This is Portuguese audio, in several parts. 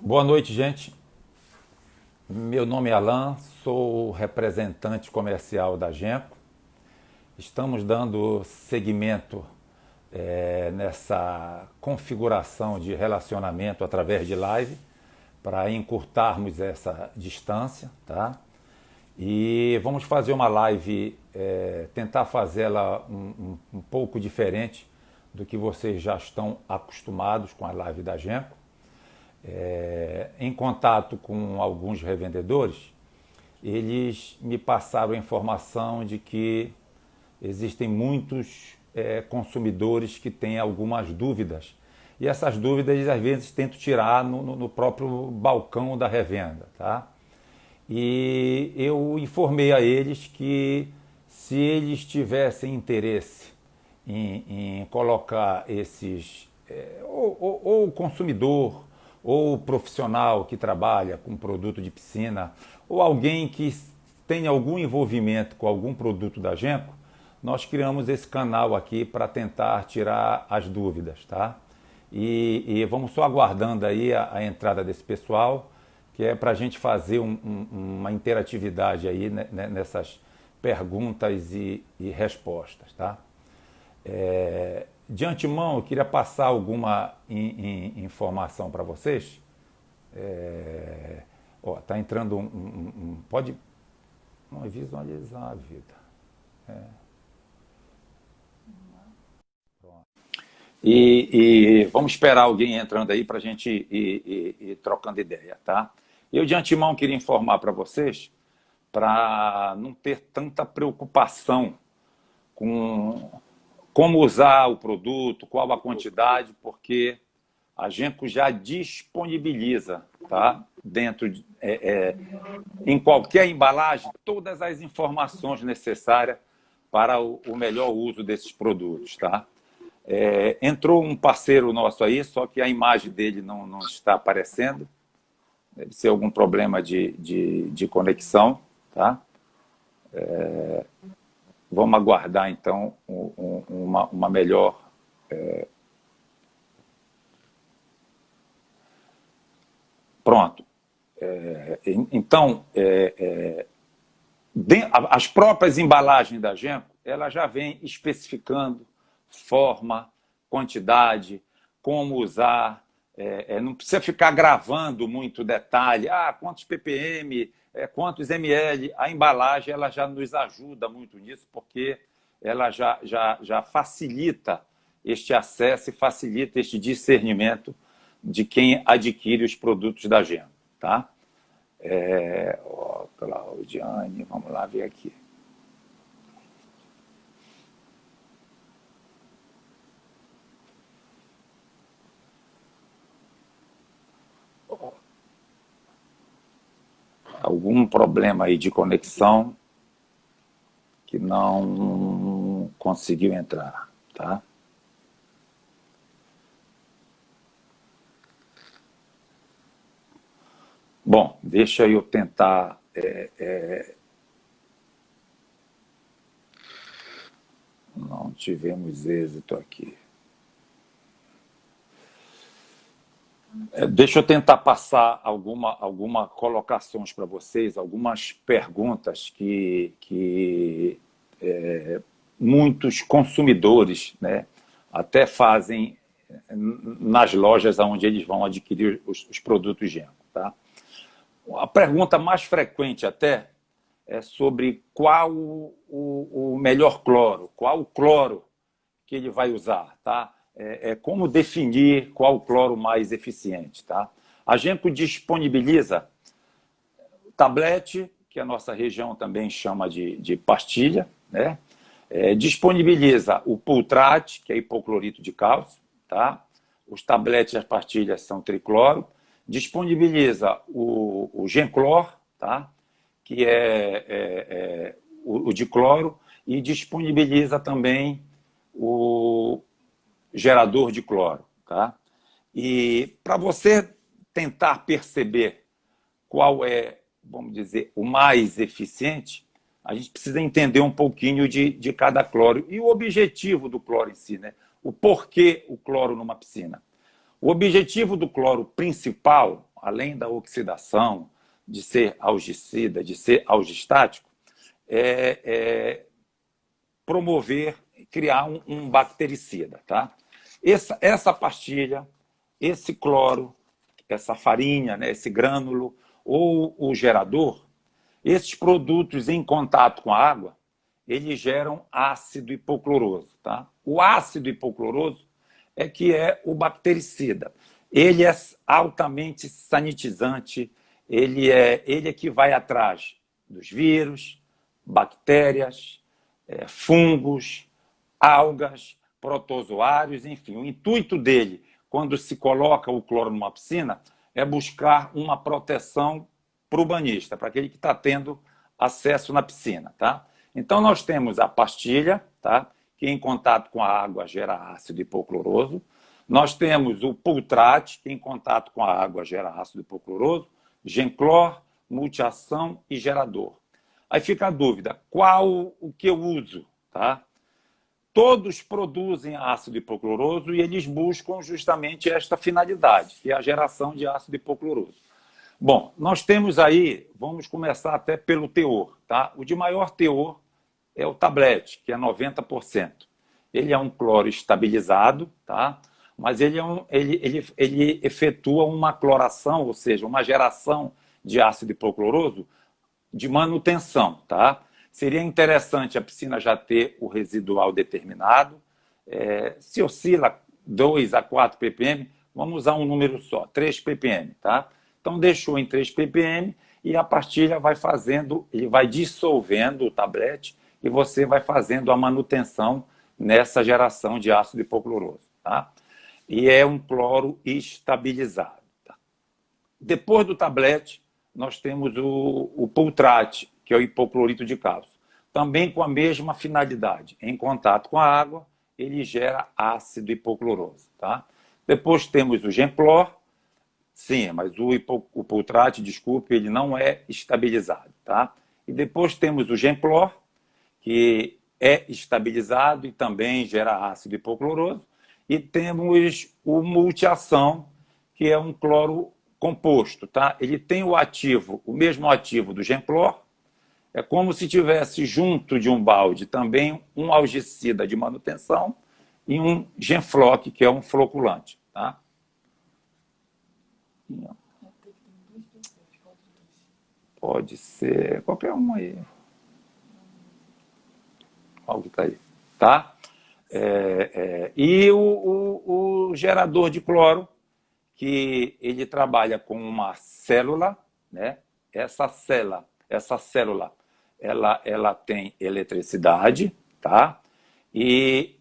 Boa noite, gente. Meu nome é Alan, sou representante comercial da Genco. Estamos dando seguimento nessa configuração de relacionamento através de live para encurtarmos essa distância, tá? E vamos fazer uma live, tentar fazê-la um pouco diferente do que vocês já estão acostumados com a live da Genco. Em contato com alguns revendedores, eles me passaram a informação de que existem muitos consumidores que têm algumas dúvidas. E essas dúvidas, às vezes, tento tirar no próprio balcão da revenda. Tá? E eu informei a eles que se eles tivessem interesse em colocar esses, ou o consumidor, ou o profissional que trabalha com produto de piscina, ou alguém que tem algum envolvimento com algum produto da Genco, nós criamos esse canal aqui para tentar tirar as dúvidas, tá? E vamos só aguardando aí a entrada desse pessoal, que é para a gente fazer uma interatividade aí nessas perguntas e respostas, tá? De antemão, eu queria passar alguma informação para vocês. Tá entrando pode não visualizar a vida. E vamos esperar alguém entrando aí para a gente ir trocando ideia, tá? Eu de antemão queria informar para vocês para não ter tanta preocupação com como usar o produto, qual a quantidade, porque a Genco já disponibiliza, tá? Em qualquer embalagem, todas as informações necessárias para o melhor uso desses produtos, tá? Entrou um parceiro nosso aí, só que a imagem dele não está aparecendo. Deve ser algum problema de conexão, tá? Vamos aguardar, então, uma melhor... Pronto. Então, as próprias embalagens da Genco, ela já vem especificando forma, quantidade, como usar. Não precisa ficar gravando muito detalhe. Quantos ppm, quantos ml. A embalagem ela já nos ajuda muito nisso, porque ela já facilita este acesso e facilita este discernimento de quem adquire os produtos da Genco. Tá? Claudiane, vamos lá ver aqui. Algum problema aí de conexão que não conseguiu entrar, tá? Bom, deixa eu tentar... Não tivemos êxito aqui. Deixa eu tentar passar alguma colocações para vocês, algumas perguntas que muitos consumidores, né, até fazem nas lojas onde eles vão adquirir os produtos Genco. Tá? A pergunta mais frequente até é sobre qual o melhor cloro, qual o cloro que ele vai usar, tá? Como definir qual o cloro mais eficiente, tá? A Genco disponibiliza tablete, que a nossa região também chama de pastilha, né? Disponibiliza o Pultrat, que é hipoclorito de cálcio, tá? Os tabletes e as pastilhas são tricloro. Disponibiliza o Genclor, tá? Que é o dicloro, e disponibiliza também o gerador de cloro. Tá? E para você tentar perceber qual é, vamos dizer, o mais eficiente, a gente precisa entender um pouquinho de cada cloro e o objetivo do cloro em si, né? O porquê o cloro numa piscina. O objetivo do cloro principal, além da oxidação, de ser algicida, de ser algistático, promover, criar um bactericida. Tá? Essa pastilha, esse cloro, essa farinha, né, esse grânulo ou o gerador, esses produtos em contato com a água, eles geram ácido hipocloroso. Tá? O ácido hipocloroso é o bactericida. Ele é altamente sanitizante, ele é que vai atrás dos vírus, bactérias, fungos, algas, protozoários, enfim. O intuito dele, quando se coloca o cloro numa piscina, é buscar uma proteção para o banhista, para aquele que está tendo acesso na piscina. Tá? Então, nós temos a pastilha, tá? Que em contato com a água gera ácido hipocloroso. Nós temos o Pultrate, que em contato com a água gera ácido hipocloroso, Genclor, multiação e gerador. Aí fica a dúvida, qual o que eu uso? Tá? Todos produzem ácido hipocloroso e eles buscam justamente esta finalidade, que é a geração de ácido hipocloroso. Bom, nós temos aí, vamos começar até pelo teor. Tá? O de maior teor é o tablete, que é 90%. Ele é um cloro estabilizado, tá? Mas ele efetua uma cloração, ou seja, uma geração de ácido hipocloroso de manutenção. Tá? Seria interessante a piscina já ter o residual determinado. Se oscila 2 a 4 ppm, vamos usar um número só, 3 ppm. Tá? Então, deixou em 3 ppm e a pastilha vai fazendo, ele vai dissolvendo o tablete e você vai fazendo a manutenção nessa geração de ácido hipocloroso. Tá? E é um cloro estabilizado. Tá? Depois do tablete, nós temos o Pultrate, que é o hipoclorito de cálcio. Também com a mesma finalidade. Em contato com a água, ele gera ácido hipocloroso. Tá? Depois temos o Genclor. Sim, mas o Pultrate, desculpe, ele não é estabilizado. Tá? E depois temos o Genclor, que é estabilizado e também gera ácido hipocloroso. E temos o multiação, que é um cloro composto. Tá? Ele tem o ativo, o mesmo ativo do Genclor. É como se tivesse junto de um balde também um algicida de manutenção e um Genfloc, que é um floculante. Tá? Pode ser qualquer um aí. Algo está aí. Tá? E o gerador de cloro, que ele trabalha com uma célula, né? Essa célula ela tem eletricidade, tá? E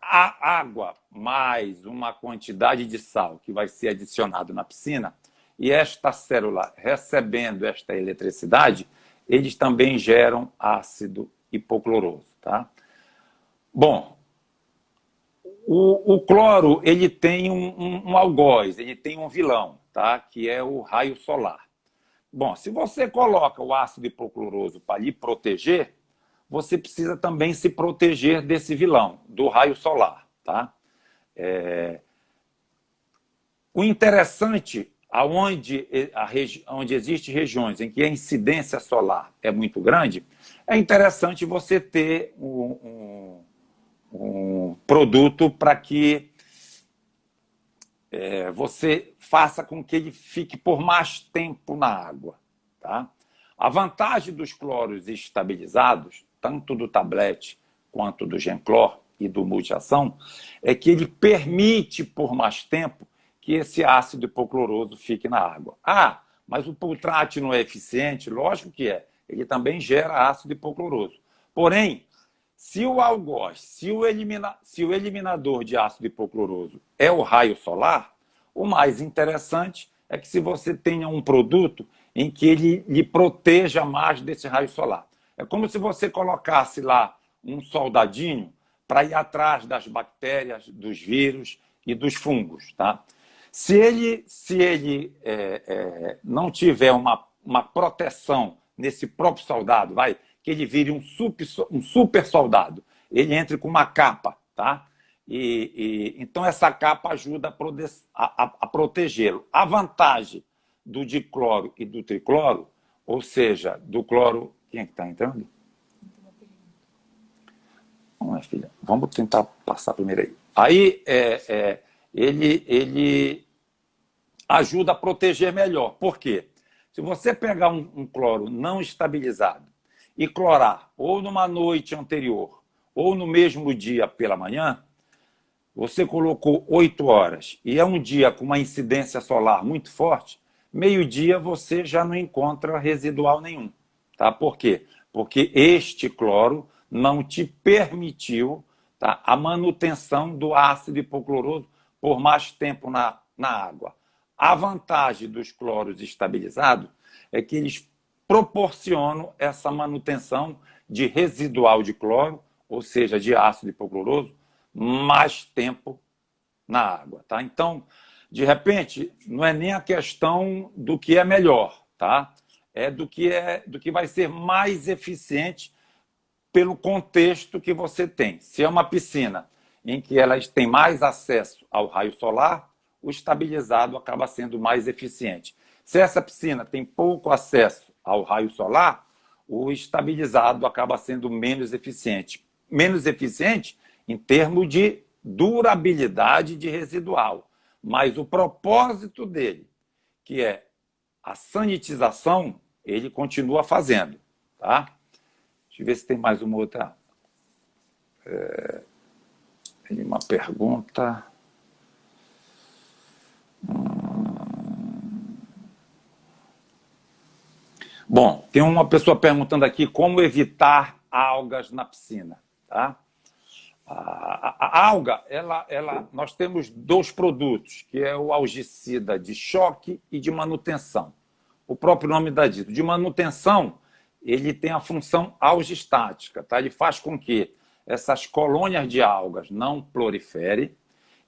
a água mais uma quantidade de sal que vai ser adicionado na piscina, e esta célula recebendo esta eletricidade, eles também geram ácido hipocloroso. Tá? Bom, o cloro ele tem um algoz, ele tem um vilão, tá? Que é o raio solar. Bom, se você coloca o ácido hipocloroso para lhe proteger, você precisa também se proteger desse vilão, do raio solar. Tá? O interessante, onde existem regiões em que a incidência solar é muito grande, é interessante você ter um produto para que você faça com que ele fique por mais tempo na água. Tá? A vantagem dos cloros estabilizados, tanto do tablete quanto do Genclor e do multiação, é que ele permite por mais tempo que esse ácido hipocloroso fique na água. Ah, mas o Pultrate não é eficiente? Lógico que é. Ele também gera ácido hipocloroso. Porém, se o algoz, se o eliminador de ácido hipocloroso é o raio solar, o mais interessante é que se você tenha um produto em que ele lhe proteja mais desse raio solar. É como se você colocasse lá um soldadinho para ir atrás das bactérias, dos vírus e dos fungos. Tá? Se ele não tiver uma proteção nesse próprio soldado, que ele vire um super soldado, ele entre com uma capa, tá? Então essa capa ajuda a protegê-lo. A vantagem do dicloro e do tricloro, ou seja, do cloro... Quem é que está entrando? Não, minha filha, vamos tentar passar primeiro aí. Aí, ele ajuda a proteger melhor. Por quê? Se você pegar um cloro não estabilizado e clorar ou numa noite anterior ou no mesmo dia pela manhã, você colocou 8 horas e é um dia com uma incidência solar muito forte, meio-dia você já não encontra residual nenhum. Tá? Por quê? Porque este cloro não te permitiu, tá, a manutenção do ácido hipocloroso por mais tempo na água. A vantagem dos cloros estabilizados é que eles proporcionam essa manutenção de residual de cloro, ou seja, de ácido hipocloroso, mais tempo na água. Tá? Então, de repente, não é nem a questão do que é melhor, tá? É do que vai ser mais eficiente pelo contexto que você tem. Se é uma piscina em que elas têm mais acesso ao raio solar, o estabilizado acaba sendo mais eficiente. Se essa piscina tem pouco acesso ao raio solar, o estabilizado acaba sendo menos eficiente. Menos eficiente em termos de durabilidade de residual. Mas o propósito dele, que é a sanitização, ele continua fazendo. Tá? Deixa eu ver se tem mais uma outra. Uma pergunta. Bom, tem uma pessoa perguntando aqui como evitar algas na piscina. Tá? A alga, nós temos 2 produtos, que é o algicida de choque e de manutenção. O próprio nome dá dito. De manutenção, ele tem a função algistática. Tá? Ele faz com que essas colônias de algas não proliferem,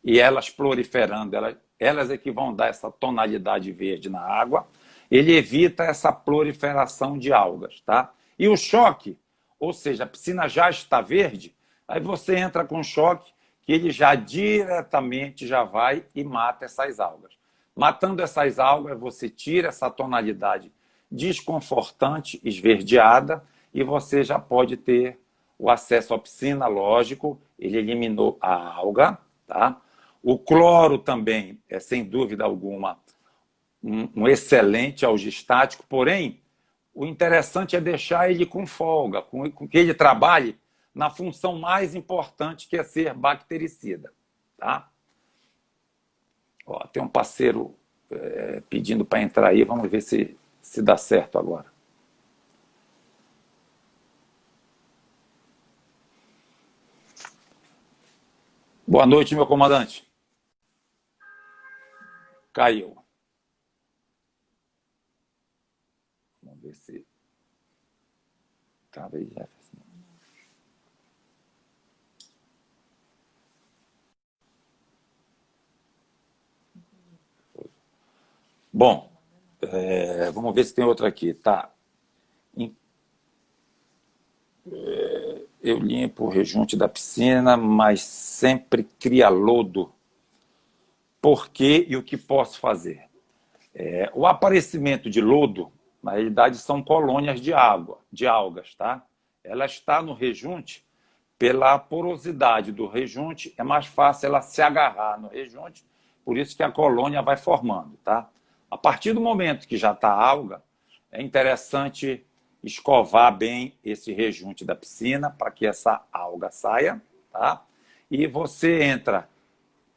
e elas proliferando, elas é que vão dar essa tonalidade verde na água. Ele evita essa proliferação de algas. Tá? E o choque, ou seja, a piscina já está verde, aí você entra com choque, que ele já diretamente já vai e mata essas algas. Matando essas algas, você tira essa tonalidade desconfortante, esverdeada, e você já pode ter o acesso à piscina, lógico, ele eliminou a alga. Tá? O cloro também é, sem dúvida alguma, um excelente algistático, porém, o interessante é deixar ele com folga, com que ele trabalhe na função mais importante, que é ser bactericida. Tá? Ó, tem um parceiro pedindo para entrar aí, vamos ver se dá certo agora. Boa noite, meu comandante. Caiu. Vamos ver se... Trava aí, Jefferson. Bom, vamos ver se tem outra aqui. Tá. Eu limpo o rejunte da piscina, mas sempre cria lodo. Por quê e o que posso fazer? O aparecimento de lodo, na realidade, são colônias de água, de algas. Tá? Ela está no rejunte, pela porosidade do rejunte, é mais fácil ela se agarrar no rejunte, por isso que a colônia vai formando. Tá? A partir do momento que já está a alga, é interessante escovar bem esse rejunte da piscina para que essa alga saia. Tá? E você entra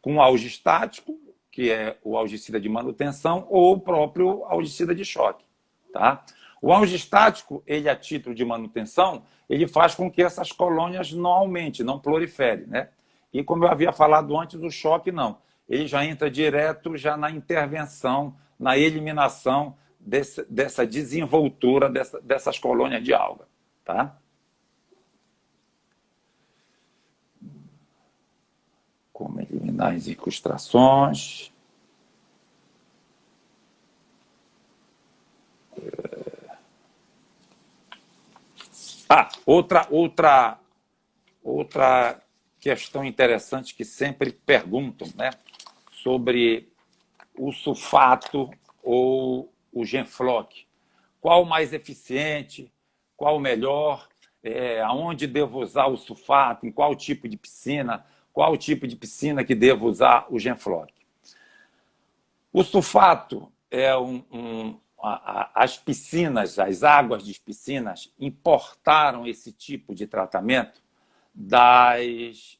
com o algistático, que é o algicida de manutenção, ou o próprio algicida de choque. Tá? O algistático, ele a título de manutenção, ele faz com que essas colônias não aumentem, não proliferem. Né? E como eu havia falado antes, o choque não. Ele já entra direto já na intervenção, na eliminação dessa desenvoltura dessas colônias de alga. Tá? Como eliminar as incrustações. Outra questão interessante que sempre perguntam, né, sobre o sulfato ou o Genfloc? Qual o mais eficiente? Qual o melhor? Aonde devo usar o sulfato? Em qual tipo de piscina? Qual o tipo de piscina que devo usar o Genfloc? O sulfato é as piscinas, as águas de piscinas importaram esse tipo de tratamento das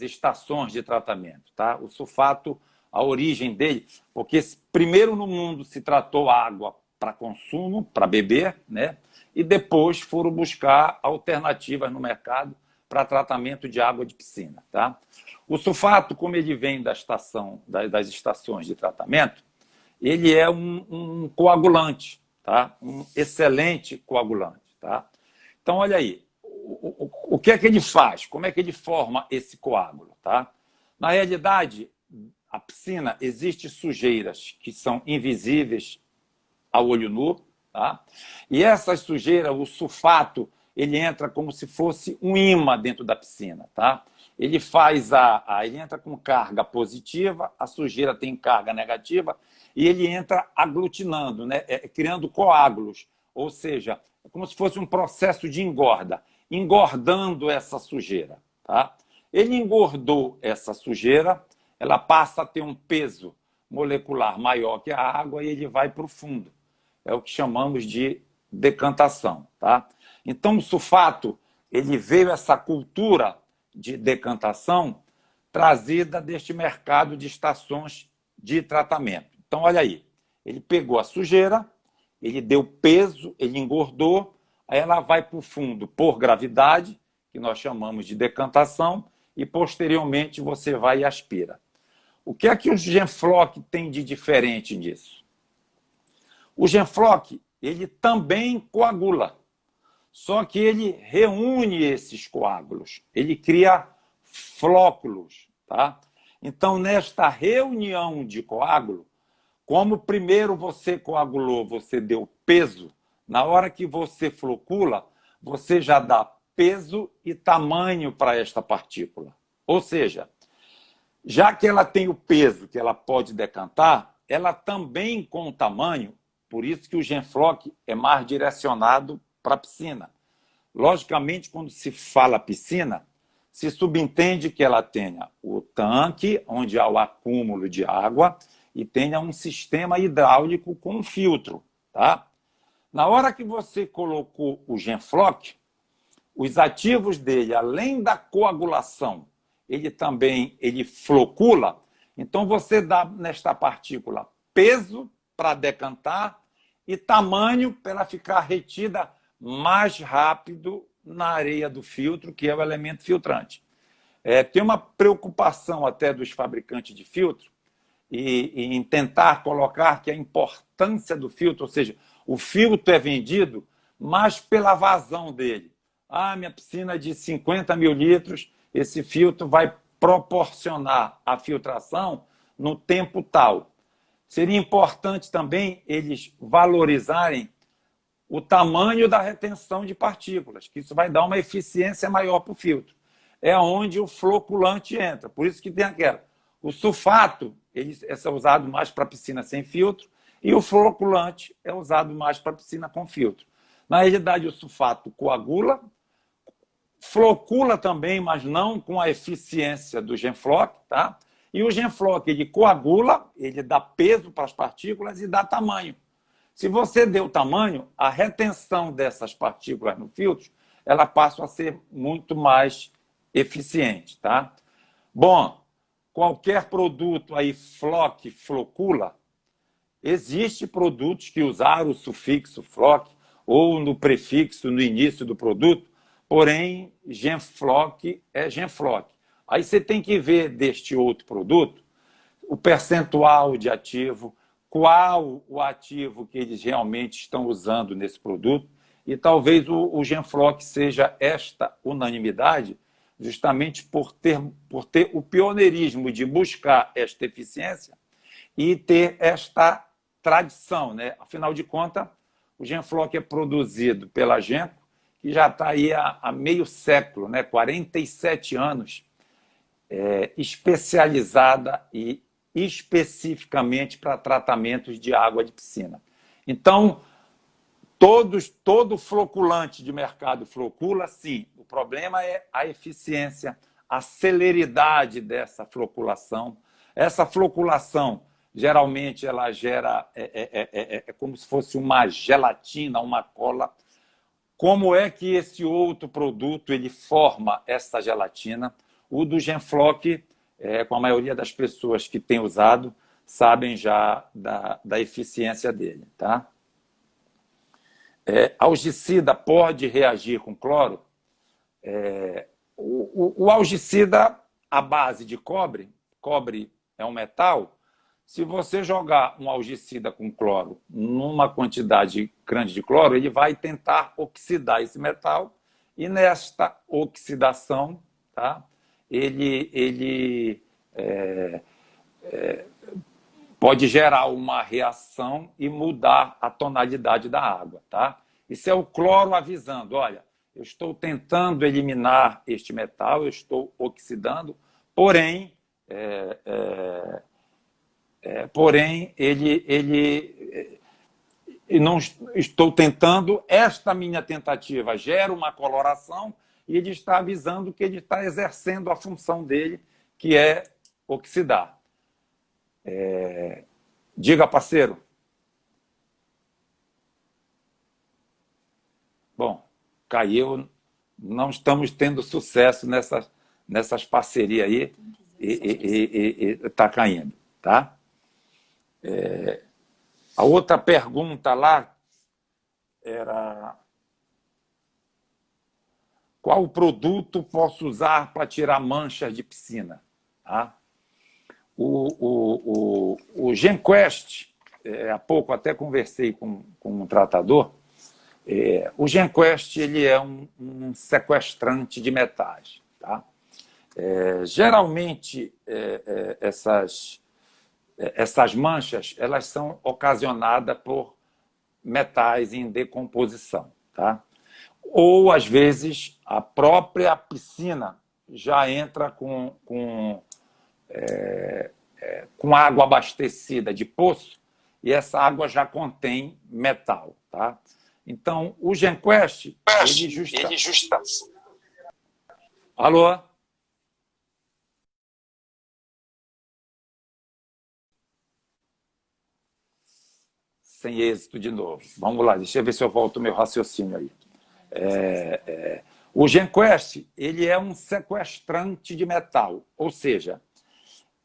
estações de tratamento. Tá? O sulfato, a origem dele, porque primeiro no mundo se tratou água para consumo, para beber, né? E depois foram buscar alternativas no mercado para tratamento de água de piscina. Tá? O sulfato, como ele vem das estações de tratamento, ele é um coagulante, tá? Um excelente coagulante. Tá? Então, olha aí, o que é que ele faz? Como é que ele forma esse coágulo? Tá? Na realidade, a piscina, existem sujeiras que são invisíveis ao olho nu, tá? E essas sujeiras, o sulfato, ele entra como se fosse um imã dentro da piscina. Tá? Ele faz ele entra com carga positiva, a sujeira tem carga negativa, e ele entra aglutinando, né? Criando coágulos, ou seja, é como se fosse um processo de engorda, engordando essa sujeira. Tá? Ele engordou essa sujeira, ela passa a ter um peso molecular maior que a água e ele vai para o fundo. É o que chamamos de decantação. Tá? Então, o sulfato, ele veio essa cultura de decantação trazida deste mercado de estações de tratamento. Então, olha aí, ele pegou a sujeira, ele deu peso, ele engordou, aí ela vai para o fundo por gravidade, que nós chamamos de decantação, e posteriormente você vai e aspira. O que é que o Genfloc tem de diferente nisso? O Genfloc, ele também coagula, só que ele reúne esses coágulos, ele cria flóculos. Tá? Então, nesta reunião de coágulo, como primeiro você coagulou, você deu peso, na hora que você flocula, você já dá peso e tamanho para esta partícula. Ou seja, já que ela tem o peso que ela pode decantar, ela também com o tamanho, por isso que o Genfloc é mais direcionado para a piscina. Logicamente, quando se fala piscina, se subentende que ela tenha o tanque, onde há o acúmulo de água, e tenha um sistema hidráulico com um filtro. Tá? Na hora que você colocou o Genfloc, os ativos dele, além da coagulação, ele flocula, então você dá nesta partícula peso para decantar e tamanho para ela ficar retida mais rápido na areia do filtro, que é o elemento filtrante. Tem uma preocupação até dos fabricantes de filtro em tentar colocar que a importância do filtro, ou seja, o filtro é vendido mais pela vazão dele. Minha piscina é de 50 mil litros, esse filtro vai proporcionar a filtração no tempo tal. Seria importante também eles valorizarem o tamanho da retenção de partículas, que isso vai dar uma eficiência maior para o filtro. É onde o floculante entra. Por isso que tem aquela. O sulfato é usado mais para piscina sem filtro e o floculante é usado mais para piscina com filtro. Na realidade, o sulfato coagula, flocula também, mas não com a eficiência do Genfloc, tá? E o Genfloc, ele coagula, ele dá peso para as partículas e dá tamanho. Se você deu tamanho, a retenção dessas partículas no filtro, ela passa a ser muito mais eficiente, tá? Bom, qualquer produto aí flocula, existe produtos que usaram o sufixo floc ou no prefixo no início do produto, porém, Genfloc é Genfloc. Aí você tem que ver deste outro produto o percentual de ativo, qual o ativo que eles realmente estão usando nesse produto, e talvez o Genfloc seja esta unanimidade justamente por ter o pioneirismo de buscar esta eficiência e ter esta tradição. Né? Afinal de contas, o Genfloc é produzido pela Genco, que já está aí há meio século, né? 47 anos, especializada e especificamente para tratamentos de água de piscina. Então, todo floculante de mercado flocula, sim. O problema é a eficiência, a celeridade dessa floculação. Essa floculação, geralmente, ela gera como se fosse uma gelatina, uma cola. Como é que esse outro produto ele forma essa gelatina? O do Genfloc, com a maioria das pessoas que têm usado, sabem já da eficiência dele, tá? Algicida pode reagir com cloro? O algicida, à base de cobre é um metal, se você jogar um algicida com cloro numa quantidade grande de cloro, ele vai tentar oxidar esse metal e nesta oxidação, tá, ele pode gerar uma reação e mudar a tonalidade da água, tá? Isso é o cloro avisando, olha, eu estou tentando eliminar este metal, eu estou oxidando, porém, ele não estou tentando, esta minha tentativa gera uma coloração e ele está avisando que ele está exercendo a função dele, que é oxidar. Diga, parceiro. Bom, caiu, não estamos tendo sucesso nessas parcerias aí e está caindo, tá? A outra pergunta lá era: qual produto posso usar para tirar manchas de piscina? Tá? O GenQuest, há pouco até conversei com um tratador, o GenQuest ele é um sequestrante de metais. Tá? Geralmente, essas manchas elas são ocasionadas por metais em decomposição. Tá? Ou, às vezes, a própria piscina já entra com água abastecida de poço e essa água já contém metal. Tá? Então, o GenQuest, ele justa... Alô? Sem êxito de novo. Vamos lá, deixa eu ver se eu volto o meu raciocínio aí. O GenQuest, ele é um sequestrante de metal, ou seja,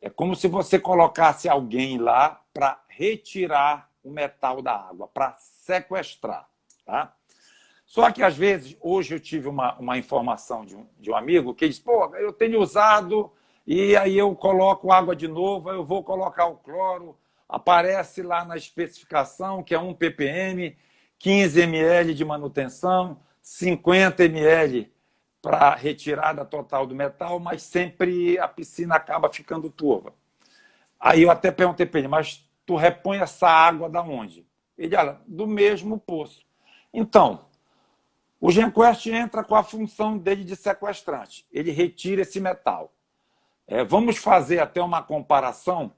é como se você colocasse alguém lá para retirar o metal da água, para sequestrar. Tá? Só que, às vezes, hoje eu tive uma informação de um amigo que diz, pô, eu tenho usado e aí eu coloco água de novo, eu vou colocar o cloro, aparece lá na especificação que é 1 ppm, 15 ml de manutenção, 50 ml para retirada total do metal, mas sempre a piscina acaba ficando turva. Aí eu até perguntei para ele, mas tu repõe essa água da onde? Ele, olha, do mesmo poço. Então, o GenQuest entra com a função dele de sequestrante. Ele retira esse metal. Vamos fazer até uma comparação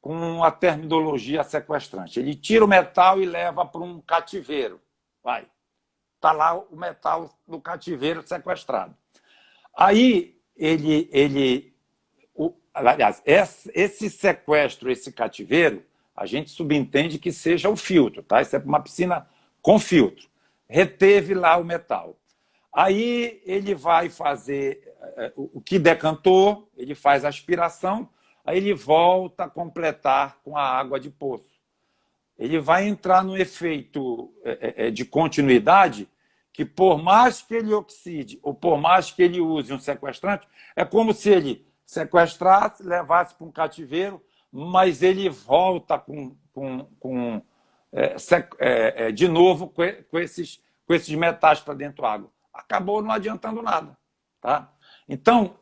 com a terminologia sequestrante. Ele tira o metal e leva para um cativeiro. Vai. Está lá o metal no cativeiro sequestrado. Aí, aliás, esse sequestro, esse cativeiro, a gente subentende que seja o filtro. Tá? Isso é uma piscina com filtro. Reteve lá o metal. Aí ele vai fazer o que decantou, ele faz a aspiração, aí ele volta a completar com a água de poço. Ele vai entrar no efeito de continuidade, que por mais que ele oxide, ou por mais que ele use um sequestrante, é como se ele sequestrasse, levasse para um cativeiro, mas ele volta de novo com esses metais para dentro da água. Acabou não adiantando nada. Tá? Então,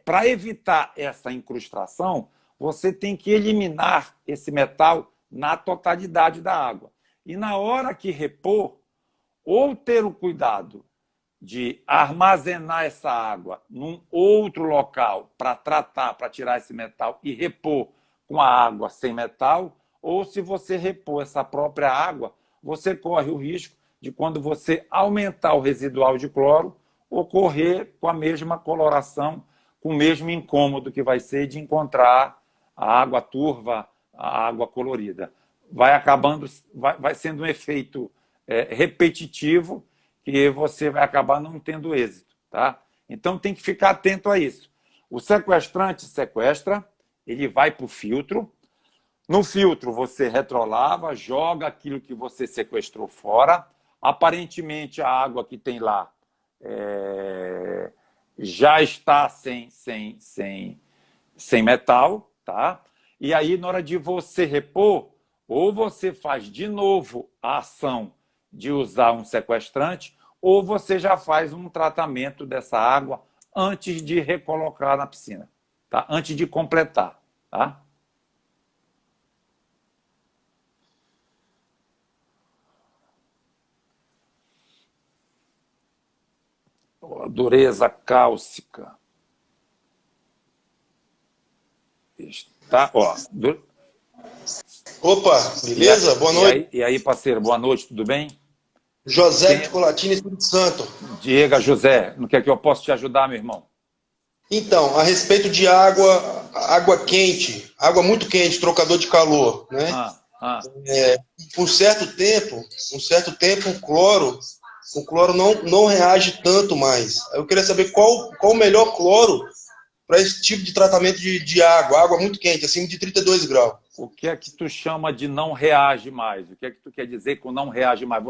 para evitar essa incrustação, você tem que eliminar esse metal na totalidade da água. E na hora que repor, ou ter o cuidado de armazenar essa água num outro local para tratar, para tirar esse metal e repor com a água sem metal, ou se você repor essa própria água, você corre o risco de, quando você aumentar o residual de cloro, ocorrer com a mesma coloração, com o mesmo incômodo que vai ser de encontrar a água turva, a água colorida. Vai acabando, vai sendo um efeito repetitivo, que você vai acabar não tendo êxito, tá? Então tem que ficar atento a isso. O sequestrante sequestra, ele vai para o filtro. No filtro você retrolava, joga aquilo que você sequestrou fora. Aparentemente a água que tem lá já está sem metal, tá? E aí, na hora de você repor, ou você faz de novo a ação de usar um sequestrante, ou você já faz um tratamento dessa água antes de recolocar na piscina, tá? Antes de completar, tá? Dureza cálcica. Está, ó. Opa, beleza? Boa noite. E aí, parceiro, boa noite, tudo bem? José de Colatina, Espírito Santo. Diga, José, no que é que eu posso te ajudar, meu irmão? Então, a respeito de água quente, água muito quente, trocador de calor, né? Por um certo tempo, o cloro não reage tanto mais. Eu queria saber qual o melhor cloro para esse tipo de tratamento de água muito quente, acima de 32 graus. O que é que tu chama de não reage mais? O que é que tu quer dizer com não reage mais?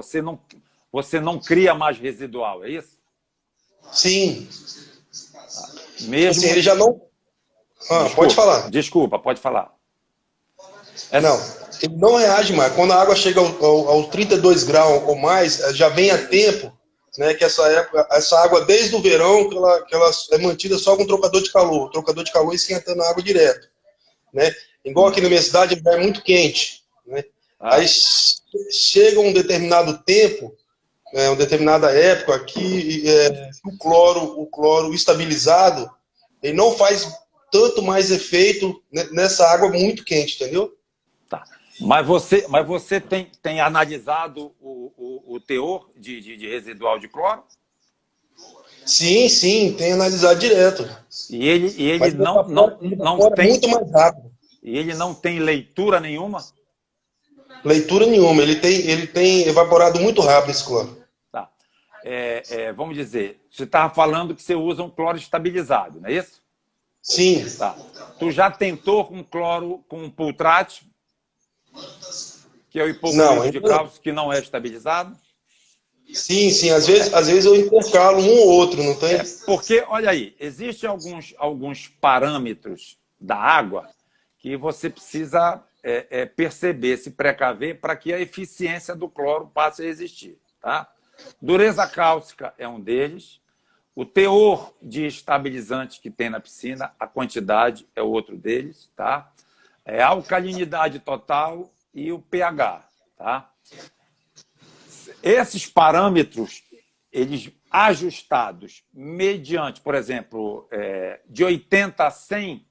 Você não cria mais residual, é isso? Sim. Mesmo... Assim, ele já não... Desculpa, pode falar. Desculpa, pode falar. Não, ele não reage mais. Quando a água chega aos 32 graus ou mais, já vem a tempo, né, que essa água, desde o verão, que ela é mantida só com trocador de calor. O trocador de calor esquentando a água direto. Né? Igual aqui na minha cidade, é muito quente. Né? Aí chega um determinado tempo, uma determinada época, que o cloro estabilizado, ele não faz tanto mais efeito nessa água muito quente, entendeu? Tá. Mas você tem analisado o teor de residual de cloro? Sim, tem analisado direto. E ele mas não tem muito mais rápido. E ele não tem leitura nenhuma? Leitura nenhuma. Ele tem evaporado muito rápido esse cloro. Tá. Vamos dizer, você estava falando que você usa um cloro estabilizado, não é isso? Sim. Tá. Tu já tentou com cloro com pultrate, que é o hipoclorito de cálcio, que não é estabilizado? Sim. Às vezes eu intercalo um ou outro, não tem? Porque, olha aí, existem alguns parâmetros da água que você precisa perceber, se precaver, para que a eficiência do cloro passe a existir. Tá? Dureza cálcica é um deles. O teor de estabilizante que tem na piscina, a quantidade é outro deles. Tá? A alcalinidade total e o pH. Tá? Esses parâmetros, eles ajustados mediante, por exemplo, de 80 a 100,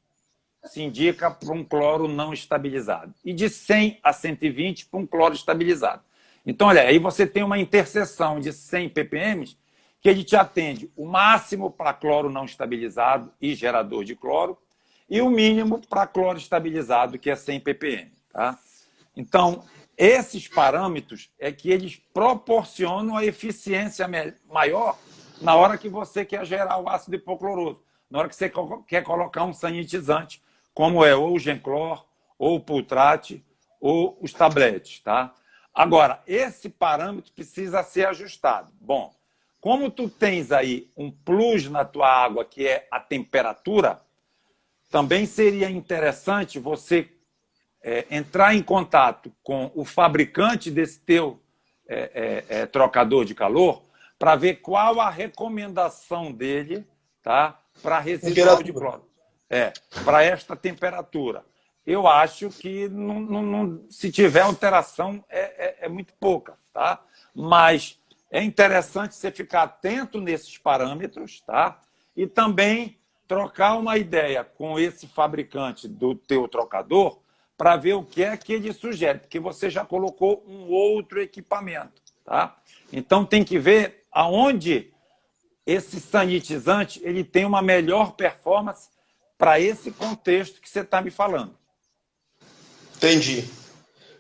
se indica para um cloro não estabilizado. E de 100 a 120 para um cloro estabilizado. Então, olha, aí você tem uma interseção de 100 ppm que ele te atende o máximo para cloro não estabilizado e gerador de cloro e o mínimo para cloro estabilizado, que é 100 ppm. Tá? Então, esses parâmetros é que eles proporcionam a eficiência maior na hora que você quer gerar o ácido hipocloroso, na hora que você quer colocar um sanitizante, como é ou o Genclor, ou o Pultrate, ou os tabletes. Tá? Agora, esse parâmetro precisa ser ajustado. Bom, como tu tens aí um plus na tua água, que é a temperatura, também seria interessante você entrar em contato com o fabricante desse teu trocador de calor para ver qual a recomendação dele, tá, para residual de cloro. Para esta temperatura. Eu acho que se tiver alteração é muito pouca. Tá? Mas é interessante você ficar atento nesses parâmetros, tá? E também trocar uma ideia com esse fabricante do teu trocador para ver o que é que ele sugere, porque você já colocou um outro equipamento. Tá? Então, tem que ver aonde esse sanitizante ele tem uma melhor performance para esse contexto que você está me falando. Entendi.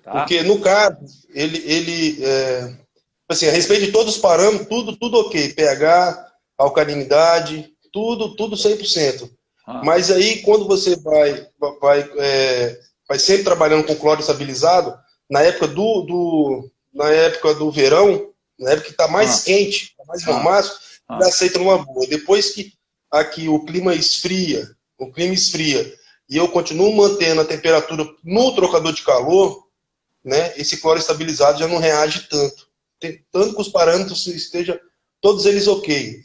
Tá? Porque, no caso, assim, a respeito de todos os parâmetros, tudo ok. pH, alcalinidade, tudo 100%. Mas aí, quando você vai sempre trabalhando com cloro estabilizado, na época do verão, na época que está mais quente, tá mais mormaço, ele aceita numa boa. Depois que aqui o clima esfria, e eu continuo mantendo a temperatura no trocador de calor, né, esse cloro estabilizado já não reage tanto. Tanto que os parâmetros estejam todos eles ok.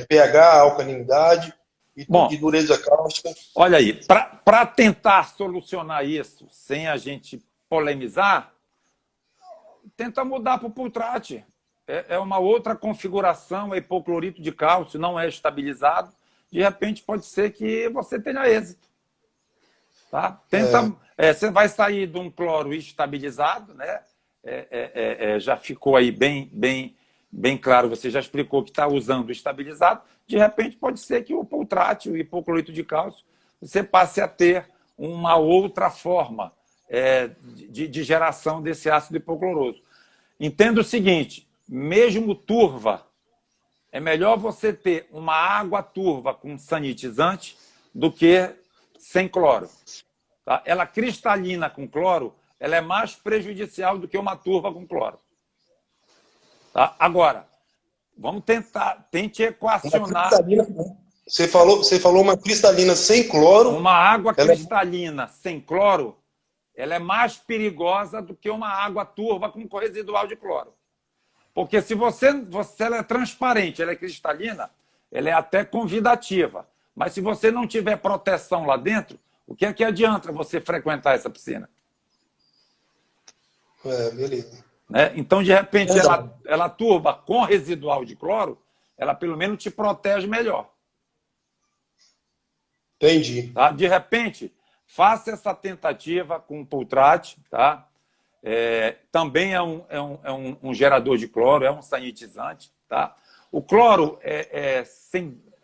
pH, alcalinidade e dureza cáustica. Olha aí, para tentar solucionar isso sem a gente polemizar, tenta mudar para o Pultrate. É uma outra configuração, hipoclorito de cálcio, não é estabilizado. De repente pode ser que você tenha êxito. Tá? Você vai sair de um cloro estabilizado, né? Já ficou aí bem claro, você já explicou que está usando o estabilizado. De repente pode ser que o Pultrate, o hipoclorito de cálcio, você passe a ter uma outra forma de geração desse ácido hipocloroso. Entenda o seguinte, mesmo turva, é melhor você ter uma água turva com sanitizante do que sem cloro. Tá? Ela cristalina com cloro, ela é mais prejudicial do que uma turva com cloro. Tá? Agora, vamos tente equacionar... Você falou uma cristalina sem cloro... Uma água cristalina sem cloro, ela é mais perigosa do que uma água turva com residual de cloro. Porque se ela é transparente, ela é cristalina, ela é até convidativa. Mas se você não tiver proteção lá dentro, o que é que adianta você frequentar essa piscina? Beleza. Né? Então, de repente, ela turba com residual de cloro, ela pelo menos te protege melhor. Entendi. Tá? De repente, faça essa tentativa com o Pultrate, tá? Também é um gerador de cloro, é um sanitizante. Tá? O cloro,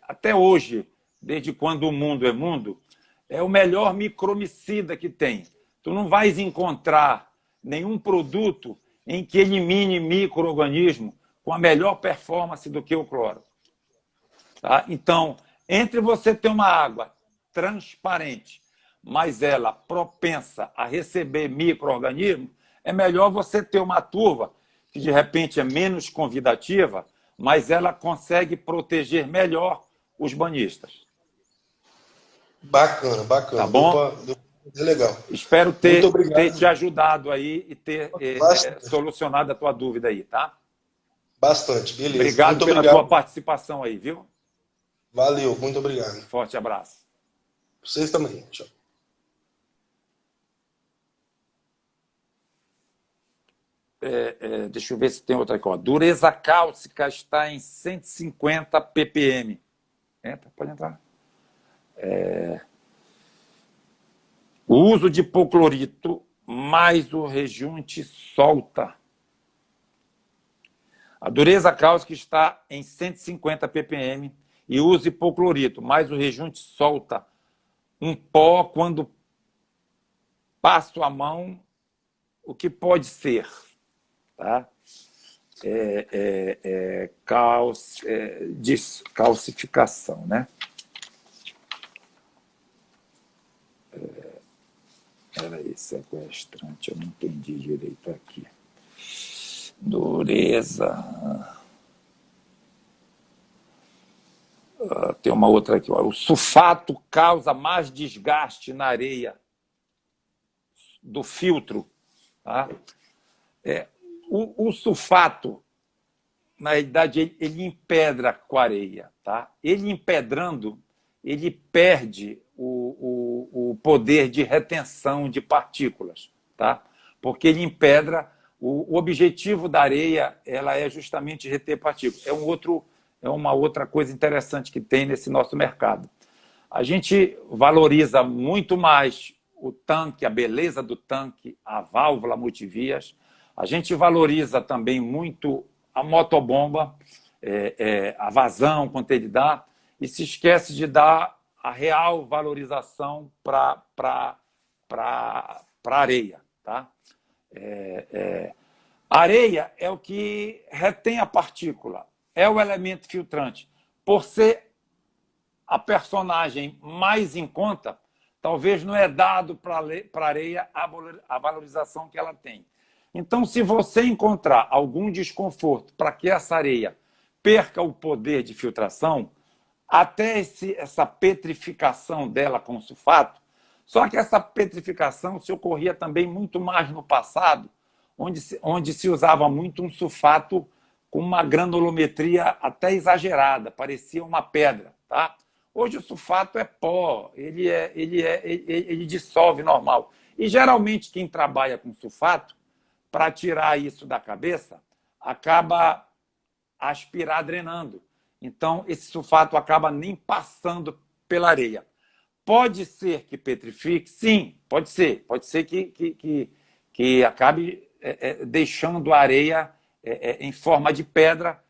até hoje, desde quando o mundo é mundo, é o melhor micromicida que tem. Tu não vais encontrar nenhum produto em que elimine micro-organismo com a melhor performance do que o cloro. Tá? Então, entre você ter uma água transparente, mas ela propensa a receber micro-organismo, é melhor você ter uma turva que, de repente, é menos convidativa, mas ela consegue proteger melhor os banhistas. Bacana. Tá bom? Legal. Espero ter te ajudado aí e ter solucionado a tua dúvida aí, tá? Bastante, beleza. Obrigado pela tua participação aí, viu? Valeu, muito obrigado. Forte abraço. Vocês também. Tchau. Deixa eu ver se tem outra aqui. Ó. Dureza cálcica está em 150 ppm. Entra, pode entrar. O uso de hipoclorito mais o rejunte solta. A dureza cálcica está em 150 ppm e usa hipoclorito mais o rejunte solta um pó quando passo a mão, o que pode ser? Tá? Calcificação, né? Peraí, sequestrante, eu não entendi direito aqui. Dureza. Tem uma outra aqui. Ó. O sulfato causa mais desgaste na areia do filtro. Tá? O sulfato, na realidade, ele empedra com a areia. Tá? Ele empedrando, ele perde o poder de retenção de partículas. Tá? Porque ele empedra. O objetivo da areia ela é justamente reter partículas. É uma outra coisa interessante que tem nesse nosso mercado. A gente valoriza muito mais o tanque, a beleza do tanque, a válvula multivias. A gente valoriza também muito a motobomba, a vazão, quanto ele dá, e se esquece de dar a real valorização para a areia. Tá? A areia é o que retém a partícula, é o elemento filtrante. Por ser a personagem mais em conta, talvez não é dado para a areia a valorização que ela tem. Então, se você encontrar algum desconforto para que essa areia perca o poder de filtração, até essa petrificação dela com sulfato, só que essa petrificação se ocorria também muito mais no passado, onde se usava muito um sulfato com uma granulometria até exagerada, parecia uma pedra. Tá? Hoje o sulfato é pó, ele dissolve normal. E geralmente quem trabalha com sulfato, para tirar isso da cabeça, acaba aspirar drenando. Então, esse sulfato acaba nem passando pela areia. Pode ser que petrifique? Sim, pode ser. Pode ser que acabe deixando a areia em forma de pedra,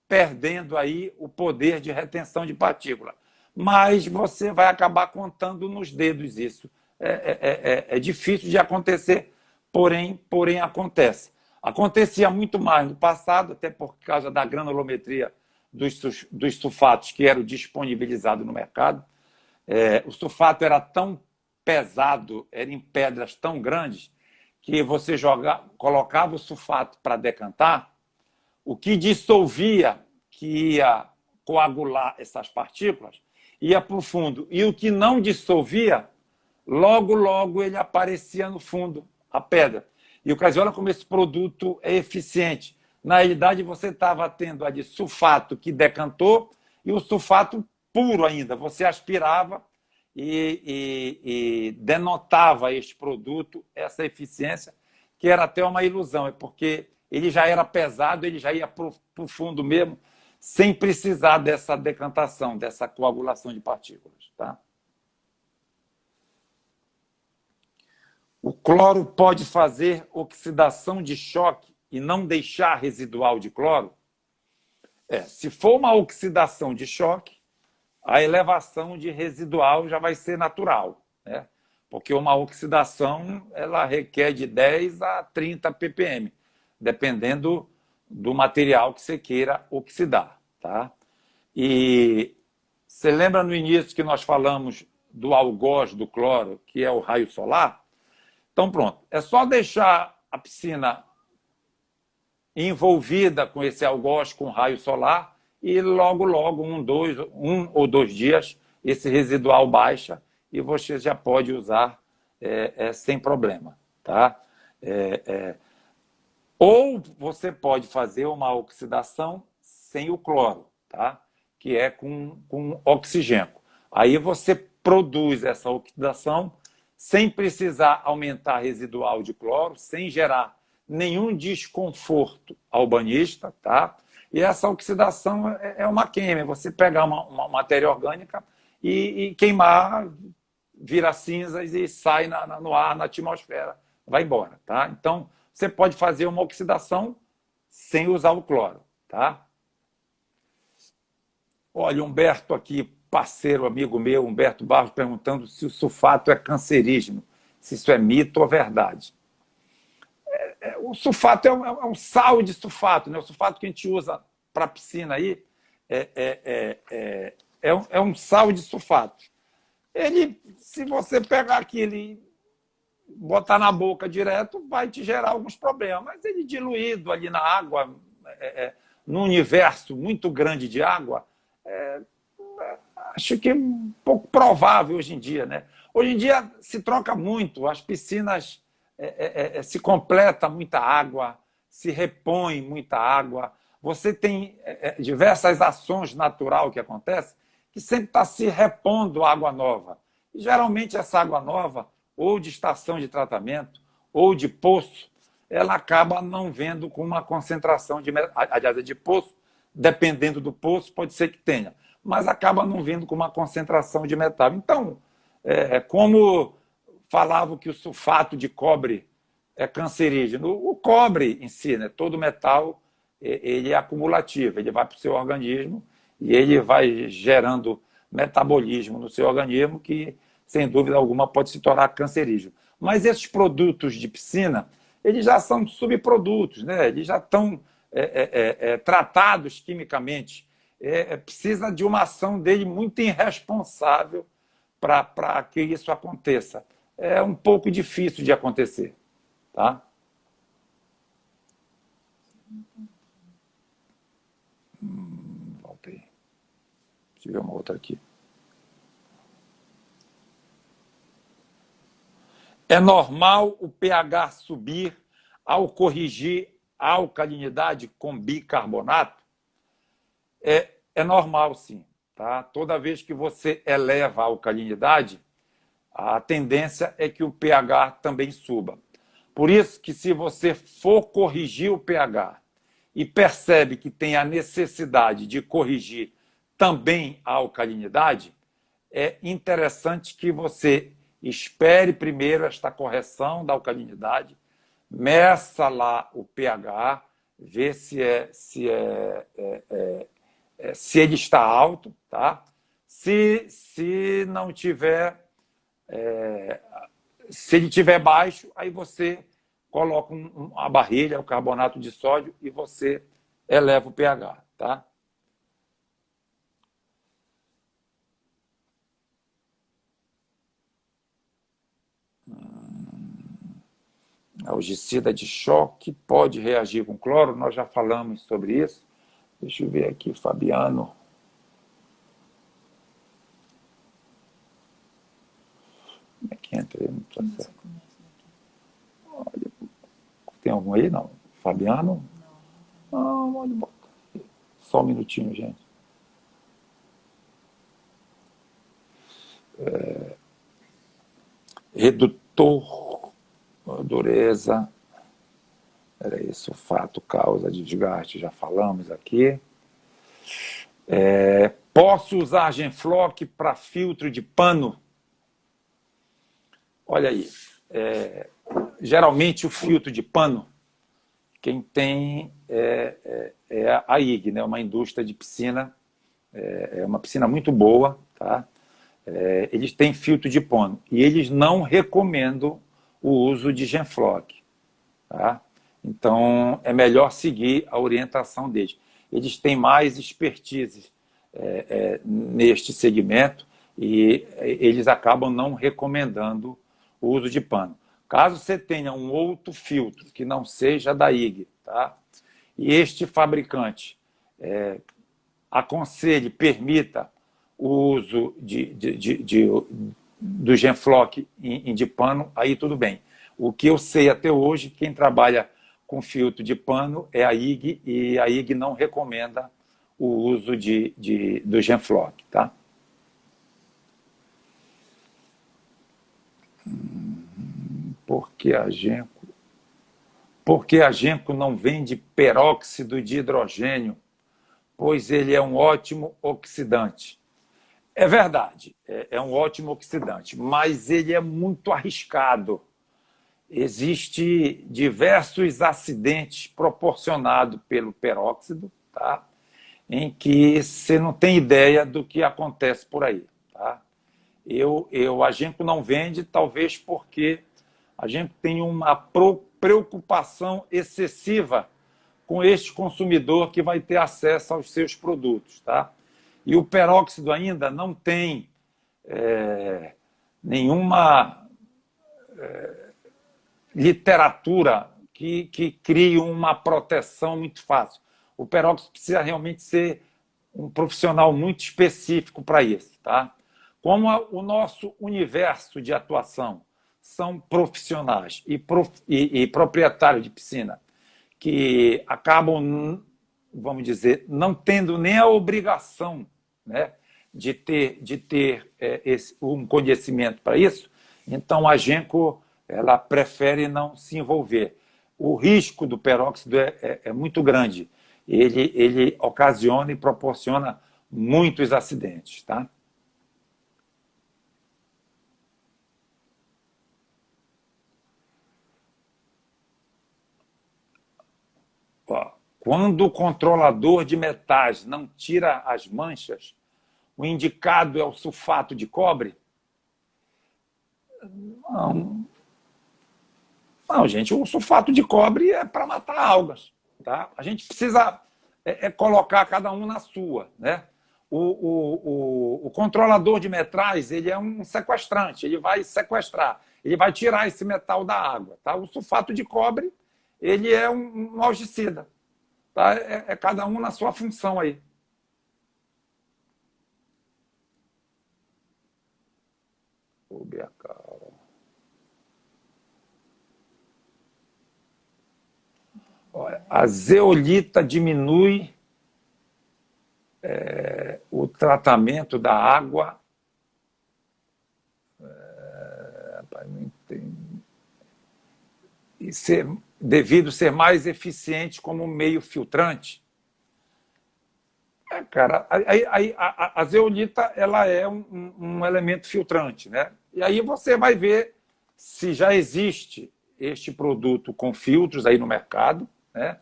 perdendo aí o poder de retenção de partícula. Mas você vai acabar contando nos dedos isso. É difícil de acontecer, porém acontece. Acontecia muito mais no passado, até por causa da granulometria dos sulfatos que eram disponibilizados no mercado. O sulfato era tão pesado, era em pedras tão grandes, que você colocava o sulfato para decantar, o que dissolvia, que ia coagular essas partículas, ia para o fundo. E o que não dissolvia, logo ele aparecia no fundo, a pedra. E o caso, olha como esse produto é eficiente. Na realidade, você estava tendo ali sulfato que decantou e o sulfato puro ainda. Você aspirava e denotava este produto, essa eficiência, que era até uma ilusão, é porque ele já era pesado, ele já ia para o fundo mesmo, sem precisar dessa decantação, dessa coagulação de partículas. Tá? O cloro pode fazer oxidação de choque e não deixar residual de cloro? Se for uma oxidação de choque, a elevação de residual já vai ser natural, né? Porque uma oxidação ela requer de 10 a 30 ppm, dependendo do material que você queira oxidar. Tá? E você lembra no início que nós falamos do algoz do cloro, que é o raio solar? Então, pronto, é só deixar a piscina envolvida com esse algoz com raio solar e logo, um ou dois dias, esse residual baixa e você já pode usar sem problema. Tá? Ou você pode fazer uma oxidação sem o cloro, tá? Que é com oxigênio. Aí você produz essa oxidação sem precisar aumentar residual de cloro, sem gerar nenhum desconforto ao banhista, tá? E essa oxidação é uma queima, você pegar uma matéria orgânica e queimar, vira cinzas e sai no ar, na atmosfera, vai embora, tá? Então, você pode fazer uma oxidação sem usar o cloro, tá? Olha, Humberto aqui, parceiro, amigo meu, Humberto Barros, perguntando se o sulfato é cancerígeno, se isso é mito ou verdade. O sulfato é um sal de sulfato, né? O sulfato que a gente usa para a piscina aí é um sal de sulfato. Ele, se você pegar aquilo e botar na boca direto, vai te gerar alguns problemas. Mas ele diluído ali na água, num universo muito grande de água, acho que é um pouco provável hoje em dia, né? Hoje em dia se troca muito, as piscinas se completa muita água, se repõe muita água. Você tem diversas ações naturais que acontecem que sempre está se repondo água nova. E, geralmente, essa água nova, ou de estação de tratamento, ou de poço, ela acaba não vendo com uma concentração de poço, dependendo do poço, pode ser que tenha, mas acaba não vindo com uma concentração de metal. Então, como falavam que o sulfato de cobre é cancerígeno. O cobre em si, né, todo metal, ele é acumulativo, ele vai para o seu organismo e ele vai gerando metabolismo no seu organismo que, sem dúvida alguma, pode se tornar cancerígeno. Mas esses produtos de piscina, eles já são subprodutos, né? Eles já estão tratados quimicamente. Precisa de uma ação dele muito irresponsável para que isso aconteça. É um pouco difícil de acontecer. Tá? Voltei. Deixa eu ver uma outra aqui. É normal o pH subir ao corrigir a alcalinidade com bicarbonato? É normal, sim. Tá? Toda vez que você eleva a alcalinidade, a tendência é que o pH também suba. Por isso que, se você for corrigir o pH e percebe que tem a necessidade de corrigir também a alcalinidade, é interessante que você espere primeiro esta correção da alcalinidade, meça lá o pH, vê se ele está alto, tá? Se não tiver, se ele estiver baixo, aí você coloca uma barrilha, o carbonato de sódio, e você eleva o pH, tá? A algicida de choque pode reagir com cloro? Nós já falamos sobre isso. Deixa eu ver aqui, Fabiano. Como é que entra aí no processo? Olha, tem algum aí? Não. Fabiano? Não, olha, só um minutinho, gente. Redutor, dureza. Era isso, sulfato causa de desgaste, já falamos aqui. Posso usar Genfloc para filtro de pano? Olha aí, geralmente o filtro de pano, quem tem é a IG, né? Uma indústria de piscina, é uma piscina muito boa, tá? Eles têm filtro de pano e eles não recomendam o uso de Genfloc, tá? Então é melhor seguir a orientação deles. Eles têm mais expertise neste segmento e eles acabam não recomendando o uso de pano. Caso você tenha um outro filtro que não seja da IG, tá? E este fabricante aconselhe, permita o uso do Genfloc de pano, aí tudo bem. O que eu sei até hoje, quem trabalha com filtro de pano é a IG, e a IG não recomenda o uso do Genfloc, tá? Por que a Genco não vende peróxido de hidrogênio? Pois ele é um ótimo oxidante. É verdade, é um ótimo oxidante, mas ele é muito arriscado. Existem diversos acidentes proporcionados pelo peróxido, tá? Em que você não tem ideia do que acontece por aí, tá? A Genco não vende, talvez porque a Genco tem uma preocupação excessiva com este consumidor que vai ter acesso aos seus produtos, tá? E o peróxido ainda não tem nenhuma literatura que crie uma proteção muito fácil. O peróxido precisa realmente ser um profissional muito específico para isso, tá? Como o nosso universo de atuação são profissionais e proprietários de piscina que acabam, vamos dizer, não tendo nem a obrigação, né, de ter um conhecimento para isso, então a Genco ela prefere não se envolver. O risco do peróxido é muito grande. Ele ocasiona e proporciona muitos acidentes, tá? Quando o controlador de metais não tira as manchas, o indicado é o sulfato de cobre? Não. Não, gente, o sulfato de cobre é para matar algas. Tá? A gente precisa colocar cada um na sua. Né? O controlador de metais ele é um sequestrante, ele vai sequestrar, ele vai tirar esse metal da água. Tá? O sulfato de cobre ele é um algicida. Tá? É cada um na sua função aí. O Biacal. A zeolita diminui o tratamento da água. Não entendi. Devido ser mais eficiente como meio filtrante. Cara, a zeolita ela é um elemento filtrante, né? E aí você vai ver se já existe este produto com filtros aí no mercado, né?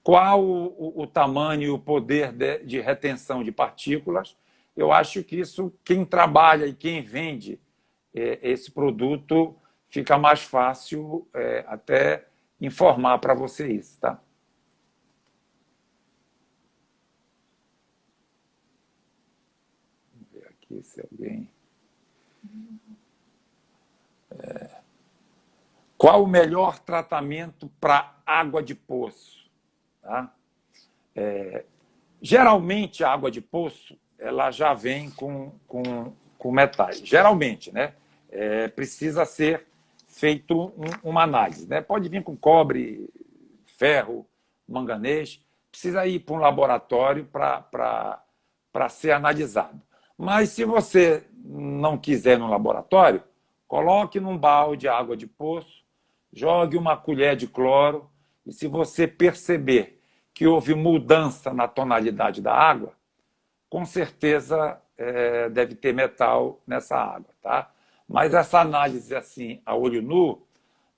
Qual o tamanho e o poder de retenção de partículas. Eu acho que isso, quem trabalha e quem vende esse produto, fica mais fácil até informar para você isso, tá? Vamos ver aqui se alguém... Qual o melhor tratamento para água de poço? Tá? Geralmente, a água de poço ela já vem com metais. Geralmente, né? Precisa ser feito uma análise. Né? Pode vir com cobre, ferro, manganês. Precisa ir para um laboratório para ser analisado. Mas, se você não quiser no laboratório, coloque num balde água de poço, jogue uma colher de cloro e, se você perceber que houve mudança na tonalidade da água, com certeza deve ter metal nessa água. Tá? Mas essa análise assim, a olho nu